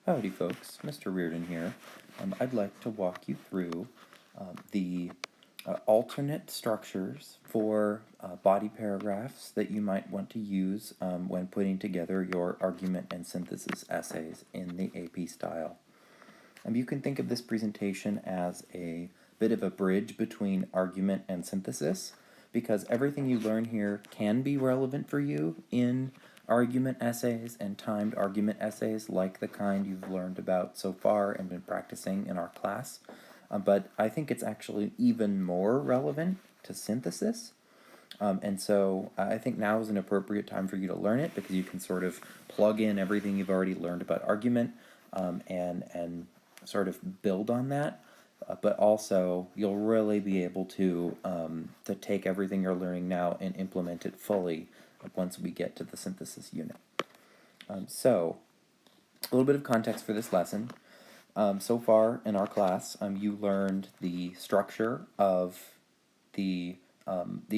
Howdy folks, Mr. Reardon here. I'd like to walk you through the alternate structures for body paragraphs that you might want to use when putting together your argument and synthesis essays in the AP style. You can think of this presentation as a bit of a bridge between argument and synthesis, because everything you learn here can be relevant for you in argument essays and timed argument essays like the kind you've learned about so far and been practicing in our class. But I think it's actually even more relevant to synthesis. And so I think now is an appropriate time for you to learn it, because you can sort of plug in everything you've already learned about argument and sort of build on that. But also you'll really be able to take everything you're learning now and implement it fully once we get to the synthesis unit. So a little bit of context for this lesson. So far in our class, you learned the structure of the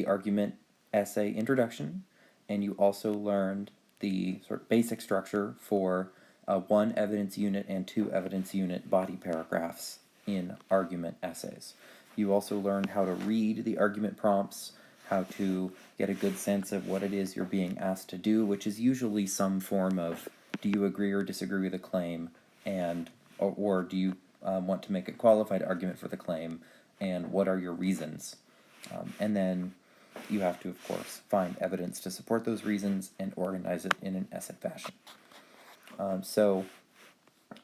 argument essay introduction, and you also learned the sort of basic structure for 1 evidence unit and 2 evidence unit body paragraphs in argument essays. You also learned how to read the argument prompts, how to get a good sense of what it is you're being asked to do, which is usually some form of do you agree or disagree with the claim, and or do you want to make a qualified argument for the claim, and what are your reasons? And then you have to, of course, find evidence to support those reasons and organize it in an essay fashion. So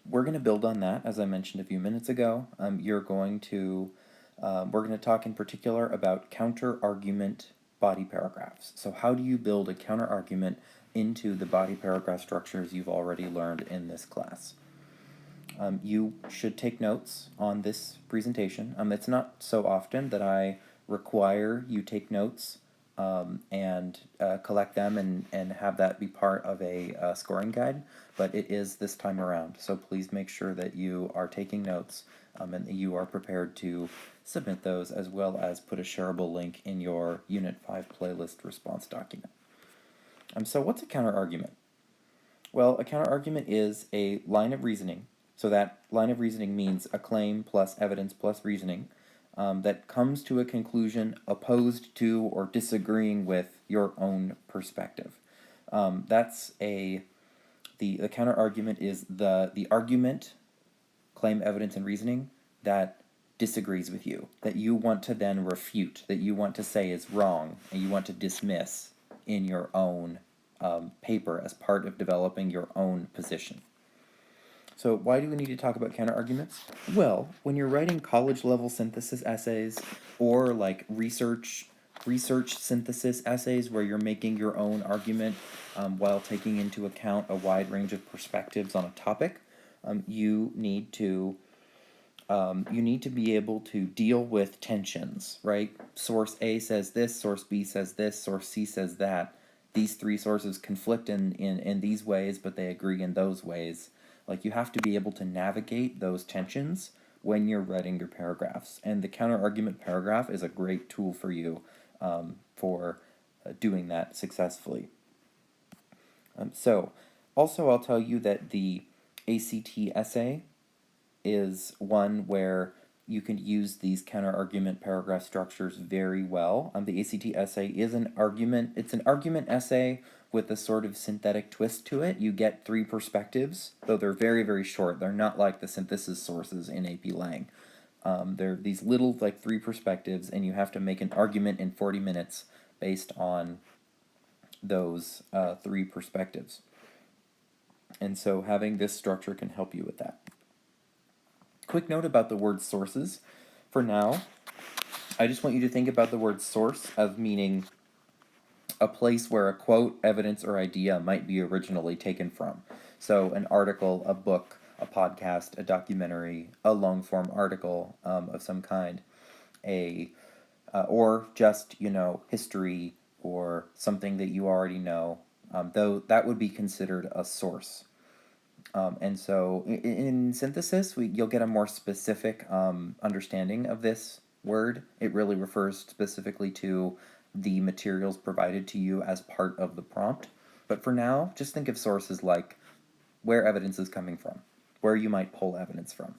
we're going to build on that, as I mentioned a few minutes ago. We're going to talk in particular about counter-argument body paragraphs. So how do you build a counter-argument into the body paragraph structures you've already learned in this class? You should take notes on this presentation. It's not so often that I require you take notes and collect them and have that be part of a scoring guide, but it is this time around. So please make sure that you are taking notes and that you are prepared to submit those, as well as put a shareable link in your Unit 5 playlist response document. So what's a counter-argument? Well, a counter-argument is a line of reasoning. So that line of reasoning means a claim plus evidence plus reasoning that comes to a conclusion opposed to or disagreeing with your own perspective. The counter-argument is the argument, claim, evidence, and reasoning that disagrees with you, that you want to then refute, that you want to say is wrong, and you want to dismiss in your own paper as part of developing your own position. So why do we need to talk about counter-arguments? Well, when you're writing college-level synthesis essays, or like research synthesis essays where you're making your own argument while taking into account a wide range of perspectives on a topic, you need to be able to deal with tensions, right? Source A says this, source B says this, source C says that. These 3 sources conflict in these ways, but they agree in those ways. Like, you have to be able to navigate those tensions when you're writing your paragraphs. And the counter-argument paragraph is a great tool for you for doing that successfully. So, also I'll tell you that the ACT essay is one where you can use these counter-argument paragraph structures very well. The ACT essay is an argument. It's an argument essay with a sort of synthetic twist to it. You get 3 perspectives, though they're very, very short. They're not like the synthesis sources in AP Lang. They're these little, like, 3 perspectives, and you have to make an argument in 40 minutes based on those 3 perspectives. And so having this structure can help you with that. Quick note about the word sources. For now, I just want you to think about the word source as meaning a place where a quote, evidence, or idea might be originally taken from. So an article, a book, a podcast, a documentary, a long-form article of some kind, or just, history or something that you already know, though that would be considered a source. And so in synthesis, you'll get a more specific understanding of this word. It really refers specifically to the materials provided to you as part of the prompt. But for now, just think of sources like where evidence is coming from, where you might pull evidence from.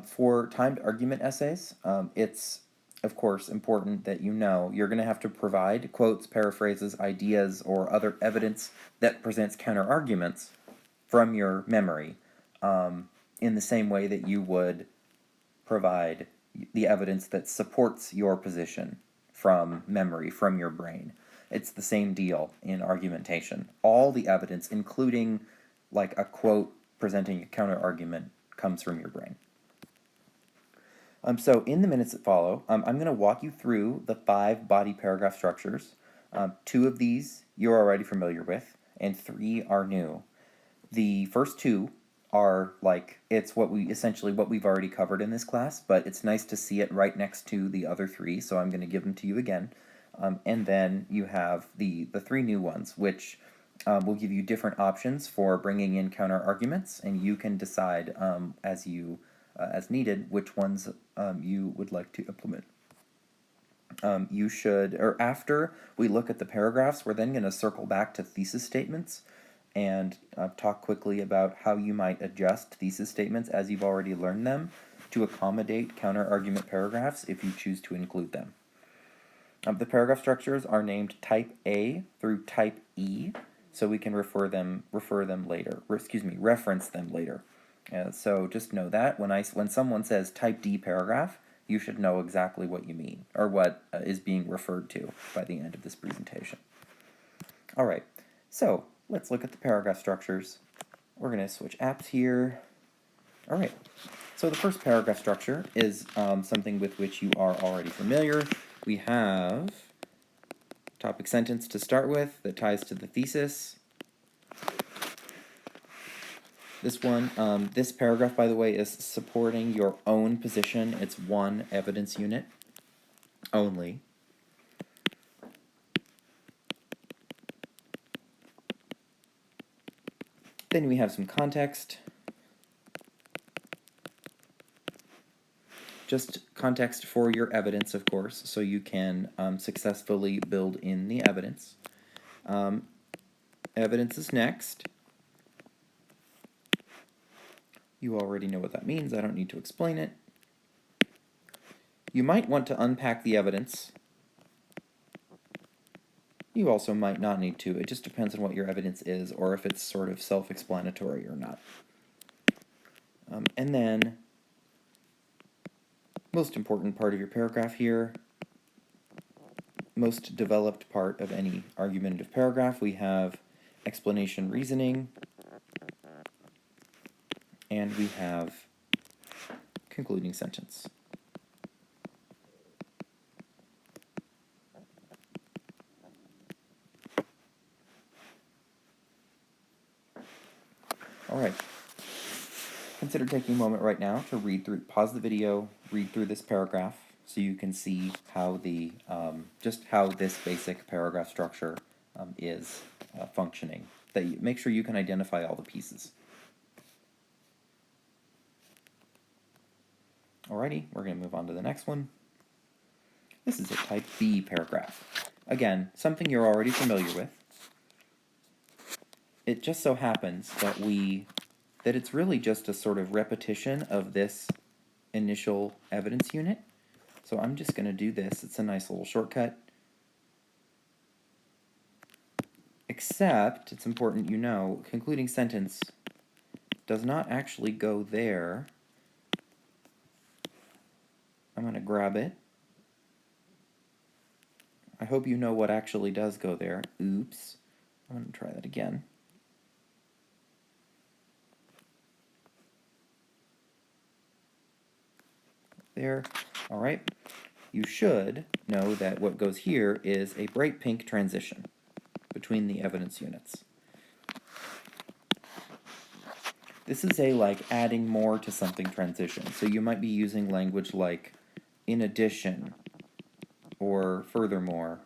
For timed argument essays, it's, of course, important that you know you're going to have to provide quotes, paraphrases, ideas, or other evidence that presents counter-arguments from your memory in the same way that you would provide the evidence that supports your position from memory, from your brain. It's the same deal in argumentation. All the evidence, including like a quote presenting a counter-argument, comes from your brain. So in the minutes that follow, I'm going to walk you through the 5 body paragraph structures. 2 of these you're already familiar with, and 3 are new. The first 2 are like, it's what we've already covered in this class, but it's nice to see it right next to the other 3, so I'm going to give them to you again. And then you have the 3 new ones, which will give you different options for bringing in counter arguments, and you can decide as needed which ones you would like to implement. You should, or after we look at the paragraphs, we're then going to circle back to thesis statements and talk quickly about how you might adjust thesis statements as you've already learned them to accommodate counter-argument paragraphs if you choose to include them. The paragraph structures are named type A through type E, so we can reference them later. So just know that when someone says type D paragraph, you should know exactly what you mean, or what is being referred to by the end of this presentation. All right, so let's look at the paragraph structures. We're going to switch apps here. All right, so the first paragraph structure is something with which you are already familiar. We have topic sentence to start with that ties to the thesis. This paragraph, by the way, is supporting your own position. It's one evidence unit only. Then we have some context. Just context for your evidence, of course, so you can successfully build in the evidence. Evidence is next. You already know what that means. I don't need to explain it. You might want to unpack the evidence. You also might not need to. It just depends on what your evidence is, or if it's sort of self-explanatory or not. And then, most important part of your paragraph here, most developed part of any argumentative paragraph, we have explanation reasoning, and we have concluding sentence. All right. Consider taking a moment right now to pause the video, read through this paragraph, so you can see how just how this basic paragraph structure is functioning. Make sure you can identify all the pieces. Alrighty, we're going to move on to the next one. This is a type B paragraph. Again, something you're already familiar with. It just so happens that it's really just a sort of repetition of this initial evidence unit. So I'm just going to do this. It's a nice little shortcut. Except, it's important you know, concluding sentence does not actually go there. I'm going to grab it. I hope you know what actually does go there. Oops. I'm going to try that again. There. All right. You should know that what goes here is a bright pink transition between the evidence units. This is a like adding more to something transition. So you might be using language like in addition or furthermore.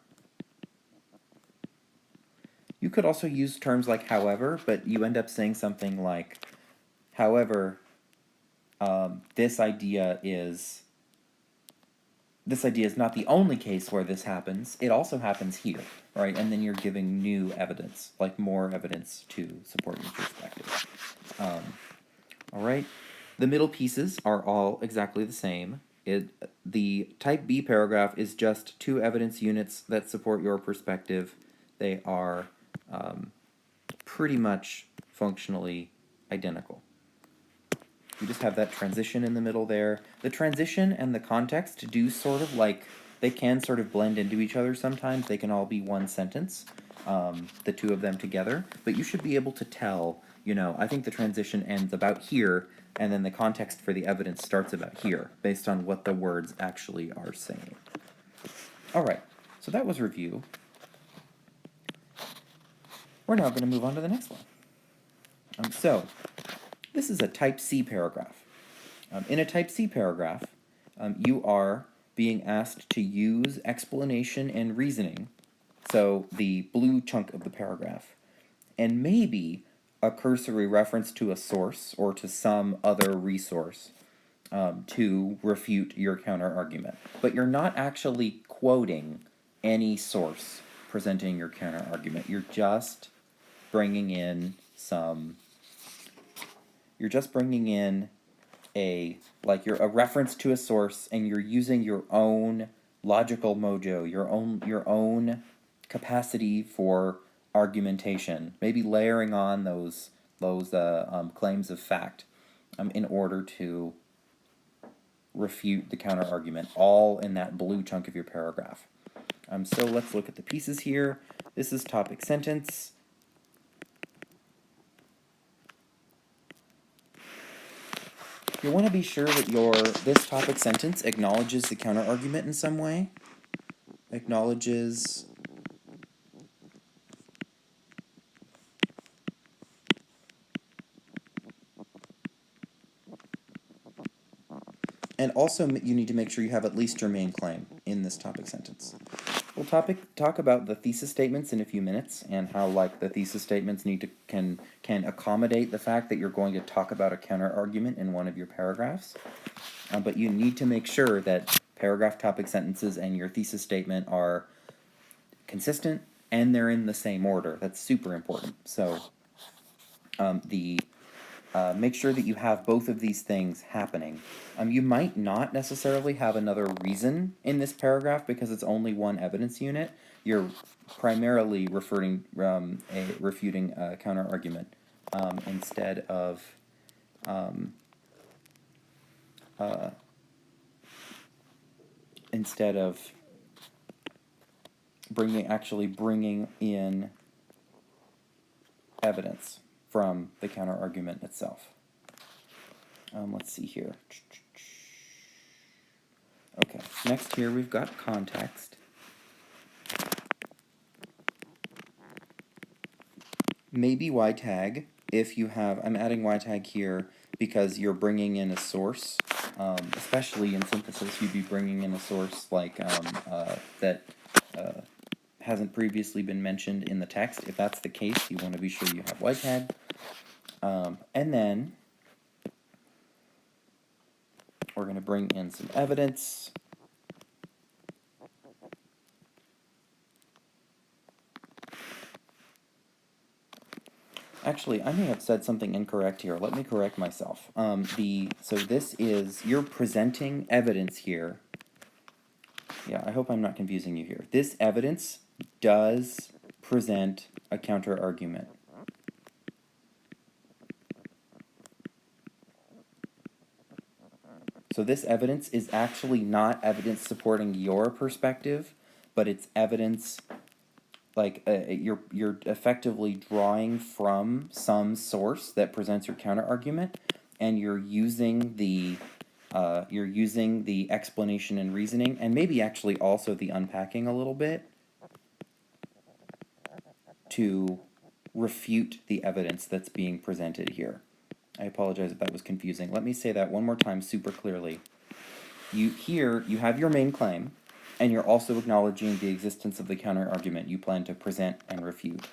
You could also use terms like however, but you end up saying something like, however, this idea is not the only case where this happens. It also happens here, right? And then you're giving new evidence, like more evidence to support your perspective. All right. The middle pieces are all exactly the same. The type B paragraph is just two evidence units that support your perspective. They are pretty much functionally identical. You just have that transition in the middle there. The transition and the context do sort of they can sort of blend into each other sometimes. They can all be one sentence, the two of them together. But you should be able to tell, I think the transition ends about here, and then the context for the evidence starts about here, based on what the words actually are saying. All right, so that was review. We're now going to move on to the next one. So, this is a type C paragraph. In a type C paragraph, you are being asked to use explanation and reasoning, so the blue chunk of the paragraph, and maybe a cursory reference to a source or to some other resource to refute your counter-argument. But you're not actually quoting any source presenting your counter-argument. You're just bringing in a reference to a source, and you're using your own logical mojo, your own capacity for argumentation, maybe layering on those claims of fact in order to refute the counter argument, all in that blue chunk of your paragraph. So let's look at the pieces here. This is topic sentence. You want to be sure that this topic sentence acknowledges the counter-argument in some way. Acknowledges and also you need to make sure you have at least your main claim in this topic sentence. We'll talk about the thesis statements in a few minutes, and how the thesis statements can accommodate the fact that you're going to talk about a counter-argument in one of your paragraphs. But you need to make sure that paragraph, topic, sentences, and your thesis statement are consistent and they're in the same order. That's super important. So make sure that you have both of these things happening. You might not necessarily have another reason in this paragraph because it's only one evidence unit. You're primarily refuting a counter-argument instead of bringing in evidence from the counter-argument itself. Let's see here. Okay, next here we've got context. Maybe Y tag if you have, I'm adding Y tag here because you're bringing in a source, especially in synthesis. You'd be bringing in a source that hasn't previously been mentioned in the text. If that's the case, you want to be sure you have Y tag. And then we're going to bring in some evidence. Actually, I may have said something incorrect here. Let me correct myself. So this is, you're presenting evidence here. Yeah, I hope I'm not confusing you here. This evidence does present a counter-argument. So this evidence is actually not evidence supporting your perspective, but it's evidence you're effectively drawing from some source that presents your counter-argument, and you're using the explanation and reasoning, and maybe actually also the unpacking a little bit, to refute the evidence that's being presented here. I apologize if that was confusing. Let me say that one more time super clearly. You have your main claim, and you're also acknowledging the existence of the counter-argument you plan to present and refute.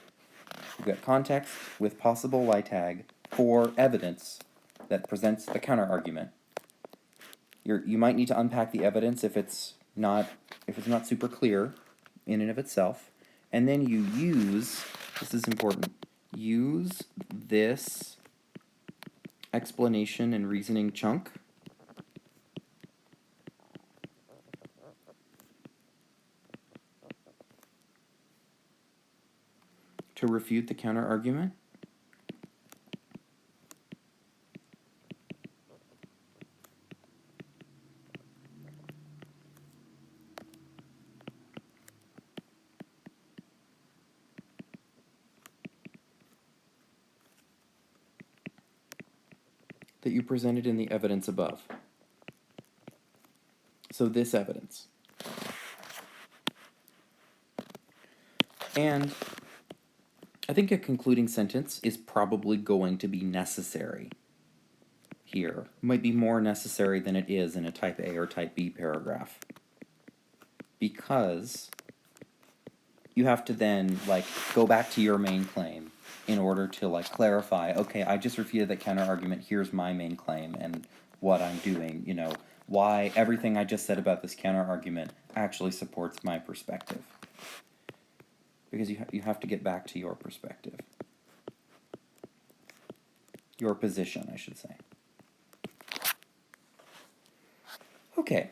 You've got context with possible Y tag for evidence that presents the counter-argument. You might need to unpack the evidence if it's not super clear in and of itself, and then you use, this is important, use this explanation and reasoning chunk. To refute the counter-argument. That you presented in the evidence above. So this evidence. And I think a concluding sentence is probably going to be necessary here. It might be more necessary than it is in a type A or type B paragraph. Because you have to then go back to your main claim in order to clarify, okay, I just refuted that counter argument, here's my main claim and what I'm doing, why everything I just said about this counter argument actually supports my perspective. Because you have to get back to your perspective. Your position, I should say. Okay,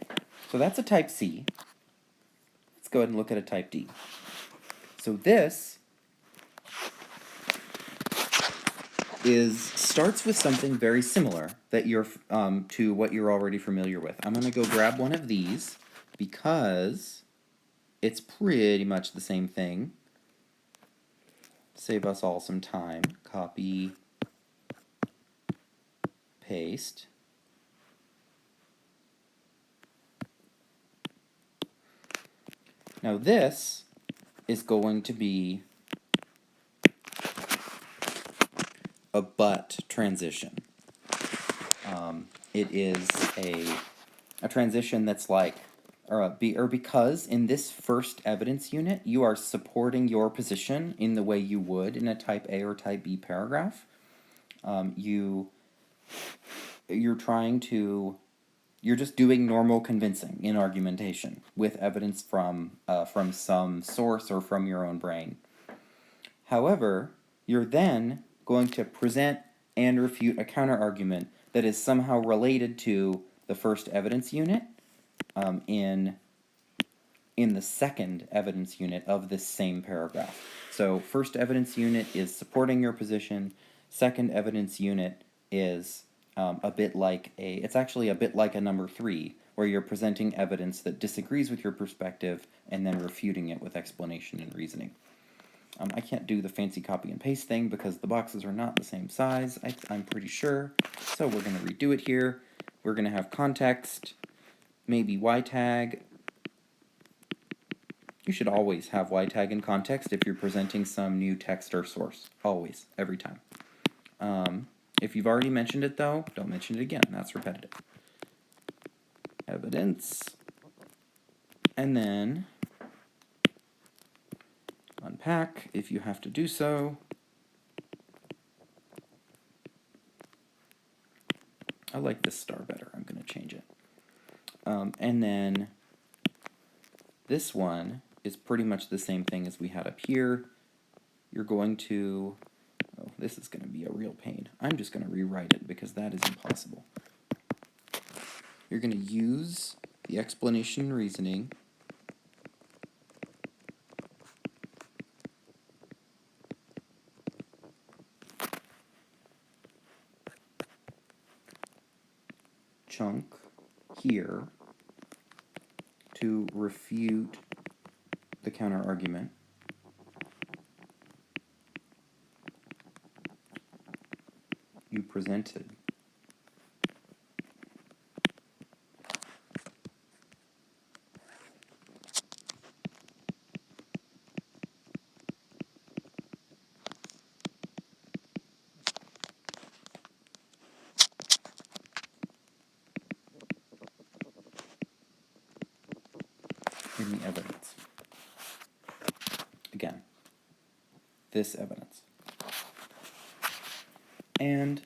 so that's a type C. Let's go ahead and look at a type D. So this starts with something very similar that you're to what you're already familiar with. I'm going to go grab one of these because it's pretty much the same thing. Save us all some time. Copy, paste. Now this is going to be a but transition. It is a transition that's because in this first evidence unit you are supporting your position in the way you would in a type A or type B paragraph. You're just doing normal convincing in argumentation with evidence from some source or from your own brain. However, you're then going to present and refute a counter-argument that is somehow related to the first evidence unit in the second evidence unit of this same paragraph. So first evidence unit is supporting your position. Second evidence unit is it's actually a bit like a number 3, where you're presenting evidence that disagrees with your perspective and then refuting it with explanation and reasoning. I can't do the fancy copy and paste thing because the boxes are not the same size, I'm pretty sure. So we're going to redo it here. We're going to have context, maybe Y tag. You should always have Y tag in context if you're presenting some new text or source. Always, every time. If you've already mentioned it though, don't mention it again. That's repetitive. Evidence. And then unpack if you have to do so. I like this star better. I'm going to change it. And then this one is pretty much the same thing as we had up here. You're going to... Oh, this is going to be a real pain. I'm just going to rewrite it because that is impossible. You're going to use the explanation and reasoning chunk here to refute the counter-argument. You presented. In the evidence. Again, this evidence. And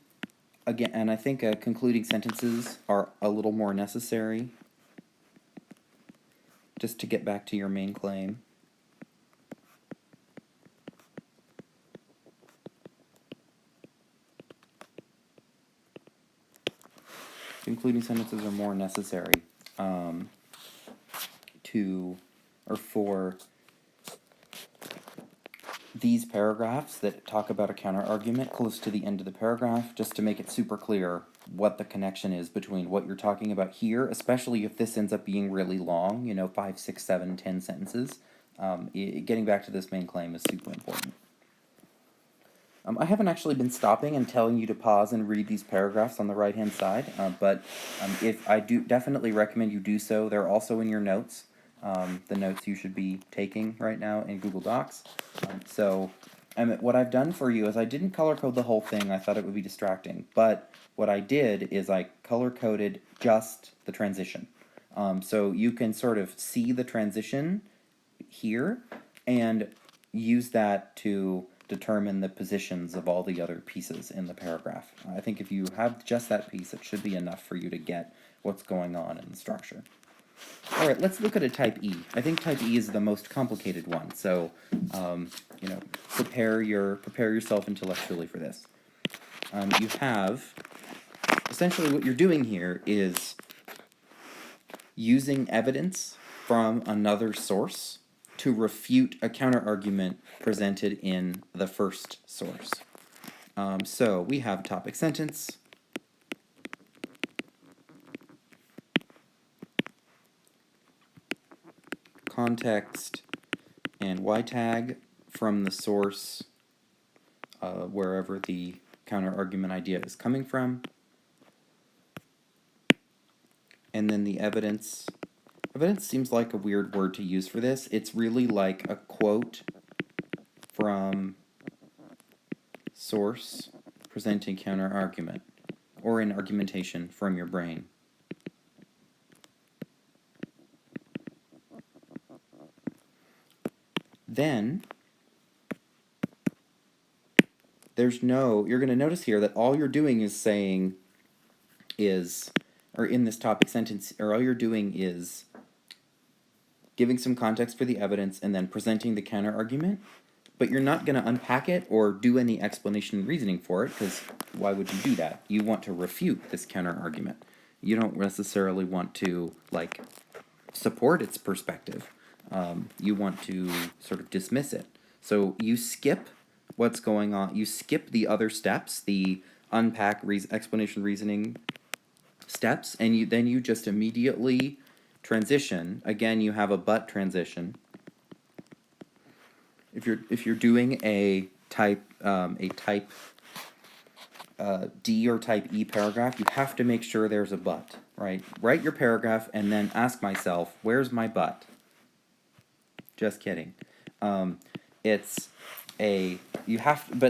again, and I think concluding sentences are a little more necessary just to get back to your main claim. concluding sentences are more necessary for these paragraphs that talk about a counter-argument close to the end of the paragraph, just to make it super clear what the connection is between what you're talking about here, especially if this ends up being really long, 5, 6, 7, 10 sentences. Getting back to this main claim is super important. I haven't actually been stopping and telling you to pause and read these paragraphs on the right-hand side, but if I do definitely recommend you do so. They're also in your notes, the notes you should be taking right now in Google Docs. What I've done for you is I didn't color code the whole thing. I thought it would be distracting, but what I did is I color coded just the transition. So you can sort of see the transition here and use that to determine the positions of all the other pieces in the paragraph. I think if you have just that piece, it should be enough for you to get what's going on in the structure. All right, let's look at a type E. I think type E is the most complicated one, so prepare yourself intellectually for this. You have essentially what you're doing here is using evidence from another source to refute a counterargument presented in the first source. So we have topic sentence, context, and Y tag from the source wherever the counterargument idea is coming from. And then the evidence. Evidence seems like a weird word to use for this. It's really like a quote from source presenting counterargument, or an argumentation from your brain. Then you're going to notice here that all you're doing is saying is, or in this topic sentence, or all you're doing is giving some context for the evidence and then presenting the counterargument, but you're not going to unpack it or do any explanation and reasoning for it, because why would you do that? You want to refute this counterargument. You don't necessarily want to, support its perspective. You want to sort of dismiss it. So you skip what's going on. You skip the other steps, the unpack, explanation, reasoning steps, and then you just immediately transition. Again, you have a but transition. If you're doing a type D or type E paragraph, you have to make sure there's a but, right? Write your paragraph and then ask myself, where's my but? Just kidding. But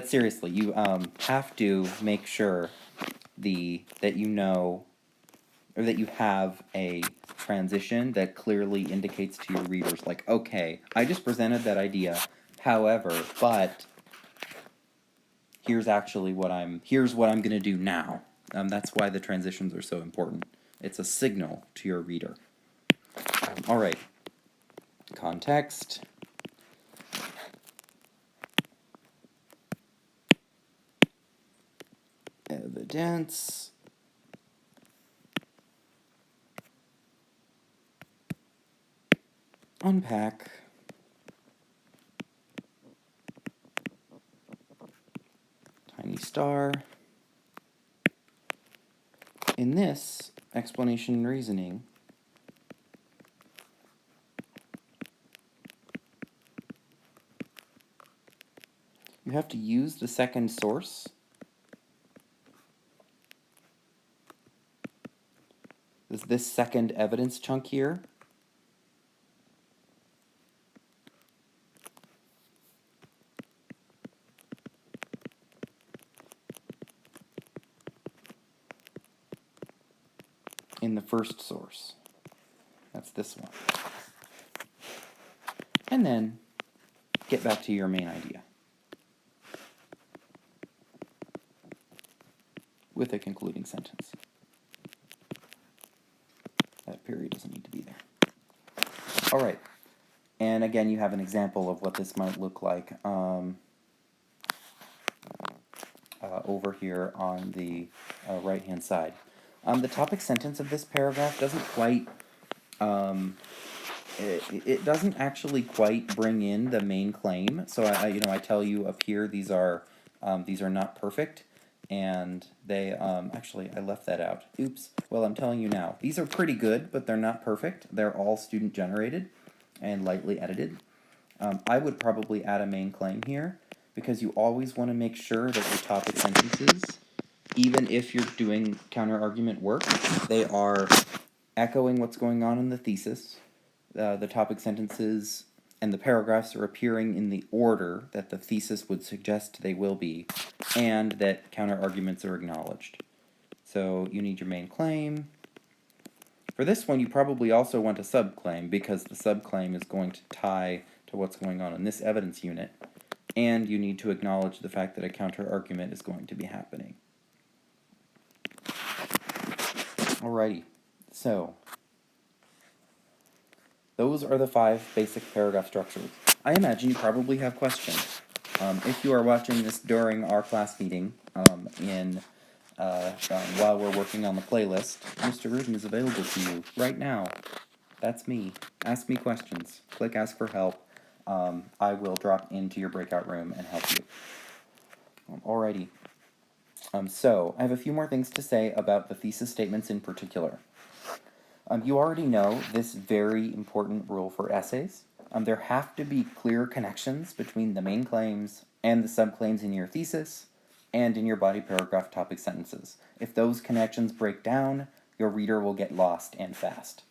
seriously, you have to make sure that you know, or that you have a transition that clearly indicates to your readers, like, okay, I just presented that idea, however, but here's what I'm going to do now. That's why the transitions are so important. It's a signal to your reader. All right. Context. Evidence. Unpack. Tiny star. In this explanation and reasoning, you have to use the second source. This second evidence chunk here. In the first source. That's this one. And then get back to your main idea with a concluding sentence. That period doesn't need to be there. All right. And again, you have an example of what this might look like over here on the right-hand side. The topic sentence of this paragraph doesn't quite, it doesn't actually quite bring in the main claim. So I tell you up here these are not perfect, and they actually I left that out. Oops. Well, I'm telling you now. These are pretty good, but they're not perfect. They're all student generated and lightly edited. I would probably add a main claim here because you always want to make sure that your topic sentences, even if you're doing counter-argument work, they are echoing what's going on in the thesis. The topic sentences and the paragraphs are appearing in the order that the thesis would suggest they will be, and that counter-arguments are acknowledged. So you need your main claim. For this one, you probably also want a subclaim, because the subclaim is going to tie to what's going on in this evidence unit, and you need to acknowledge the fact that a counter-argument is going to be happening. Alrighty, so those are the 5 basic paragraph structures. I imagine you probably have questions. If you are watching this during our class meeting, while we're working on the playlist, Mr. Rudin is available to you right now. That's me. Ask me questions. Click Ask for Help. I will drop into your breakout room and help you. Alrighty. So, I have a few more things to say about the thesis statements in particular. You already know this very important rule for essays. There have to be clear connections between the main claims and the subclaims in your thesis and in your body paragraph topic sentences. If those connections break down, your reader will get lost and fast.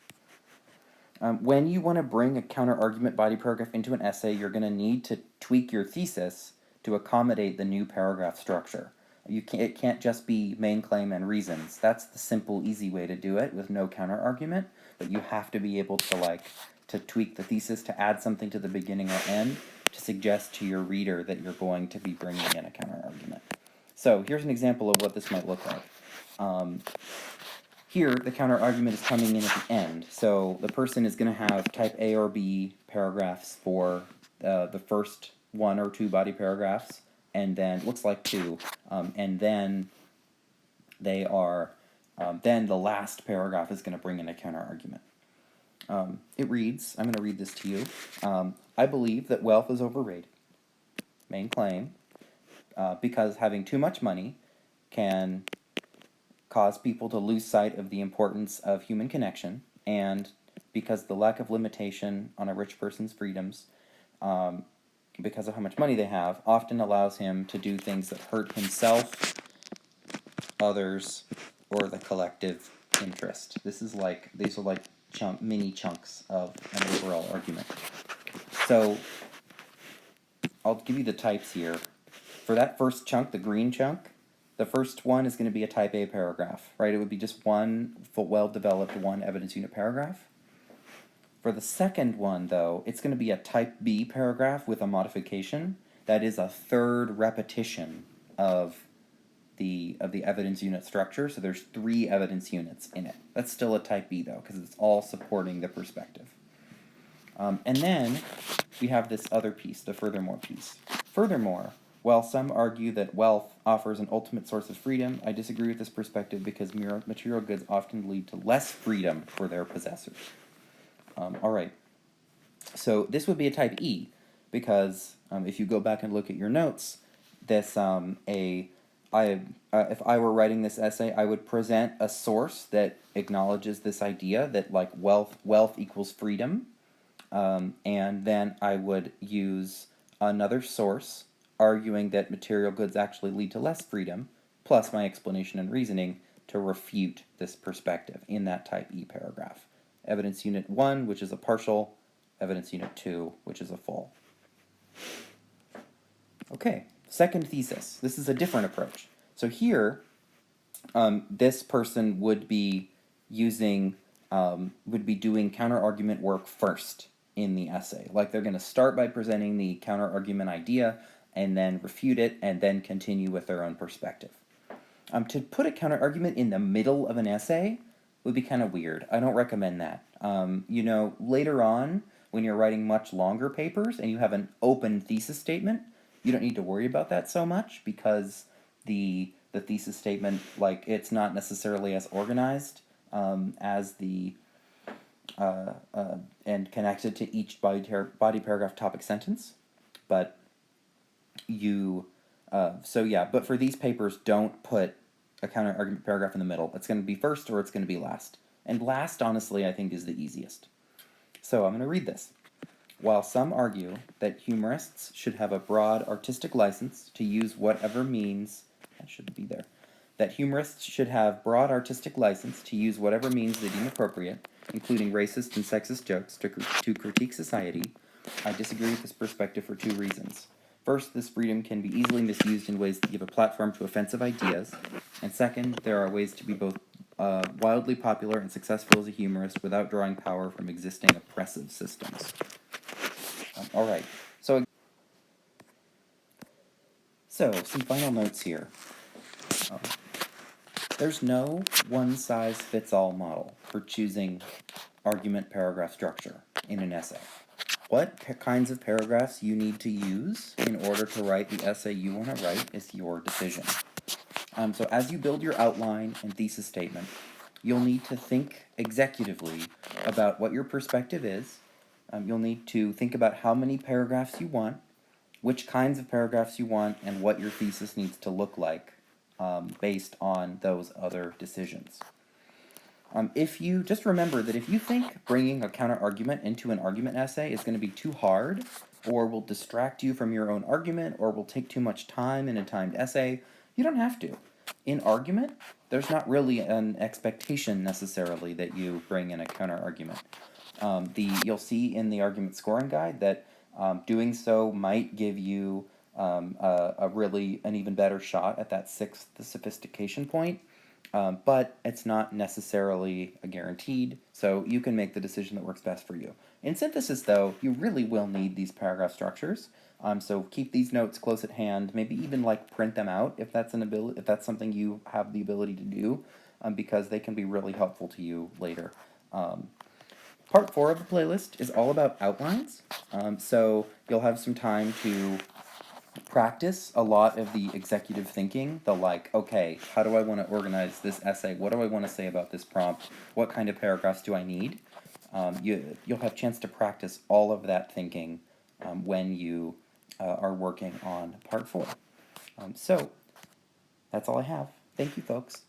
When you want to bring a counter-argument body paragraph into an essay, you're going to need to tweak your thesis to accommodate the new paragraph structure. It can't just be main claim and reasons. That's the simple, easy way to do it with no counter-argument, but you have to be able to tweak the thesis to add something to the beginning or end to suggest to your reader that you're going to be bringing in a counter-argument. So here's an example of what this might look like. Here, the counter-argument is coming in at the end. So the person is going to have type A or B paragraphs for the first 1 or 2 body paragraphs, and then, looks like 2, and then they are, then the last paragraph is going to bring in a counter-argument. It reads, I'm going to read this to you, I believe that wealth is overrated. Main claim, because having too much money can cause people to lose sight of the importance of human connection, and because the lack of limitation on a rich person's freedoms, because of how much money they have, often allows him to do things that hurt himself, others, or the collective interest. These are like mini chunks of an overall argument. So I'll give you the types here. For that first chunk, the green chunk, the first one is going to be a type A paragraph, right? It would be just one well-developed one evidence unit paragraph. For the second one, though, it's going to be a type B paragraph with a modification. That is a third repetition of the evidence unit structure, so there's 3 evidence units in it. That's still a type B, though, because it's all supporting the perspective. And then we have this other piece, the furthermore piece. Furthermore, while some argue that wealth offers an ultimate source of freedom, I disagree with this perspective because material goods often lead to less freedom for their possessors. Alright, so this would be a type E, because if you go back and look at your notes, this if I were writing this essay, I would present a source that acknowledges this idea that like wealth equals freedom, and then I would use another source arguing that material goods actually lead to less freedom, plus my explanation and reasoning to refute this perspective in that type E paragraph. Evidence unit 1, which is a partial, evidence unit 2, which is a full. Okay, second thesis. This is a different approach. So here, this person would be doing counter-argument work first in the essay. Like they're going to start by presenting the counter-argument idea and then refute it and then continue with their own perspective. To put a counter-argument in the middle of an essay would be kind of weird. I don't recommend that. Later on, when you're writing much longer papers and you have an open thesis statement, you don't need to worry about that so much because the the thesis statement, like it's not necessarily as organized as the and connected to each body paragraph topic sentence, but you but for these papers, don't put a counter argument paragraph in the middle. It's going to be first or it's going to be last, and last, honestly, I think is the easiest. So I'm going to read this. While some argue that humorists should have a broad artistic license to use whatever means, that shouldn't be there, that humorists should have broad artistic license to use whatever means they deem appropriate, including racist and sexist jokes, to critique society, I disagree with this perspective for two reasons. First, this freedom can be easily misused in ways that give a platform to offensive ideas, and second, there are ways to be both wildly popular and successful as a humorist without drawing power from existing oppressive systems. All right, so some final notes here. There's no one-size-fits-all model for choosing argument paragraph structure in an essay. What kinds of paragraphs you need to use in order to write the essay you want to write is your decision. So as you build your outline and thesis statement, you'll need to think executively about what your perspective is. You'll need to think about how many paragraphs you want, which kinds of paragraphs you want, and what your thesis needs to look like based on those other decisions. If you just remember that if you think bringing a counter argument into an argument essay is going to be too hard, or will distract you from your own argument, or will take too much time in a timed essay, you don't have to. In argument, there's not really an expectation necessarily that you bring in a counter argument. You'll see in the argument scoring guide that doing so might give you an even better shot at that sixth sophistication point. But it's not necessarily a guaranteed, so you can make the decision that works best for you. In synthesis, though, you really will need these paragraph structures, so keep these notes close at hand, maybe even print them out if that's if that's something you have the ability to do, because they can be really helpful to you later. Part 4 of the playlist is all about outlines, so you'll have some time to practice a lot of the executive thinking, okay, how do I want to organize this essay? What do I want to say about this prompt? What kind of paragraphs do I need? You'll have a chance to practice all of that thinking when you are working on part 4. So, that's all I have. Thank you, folks.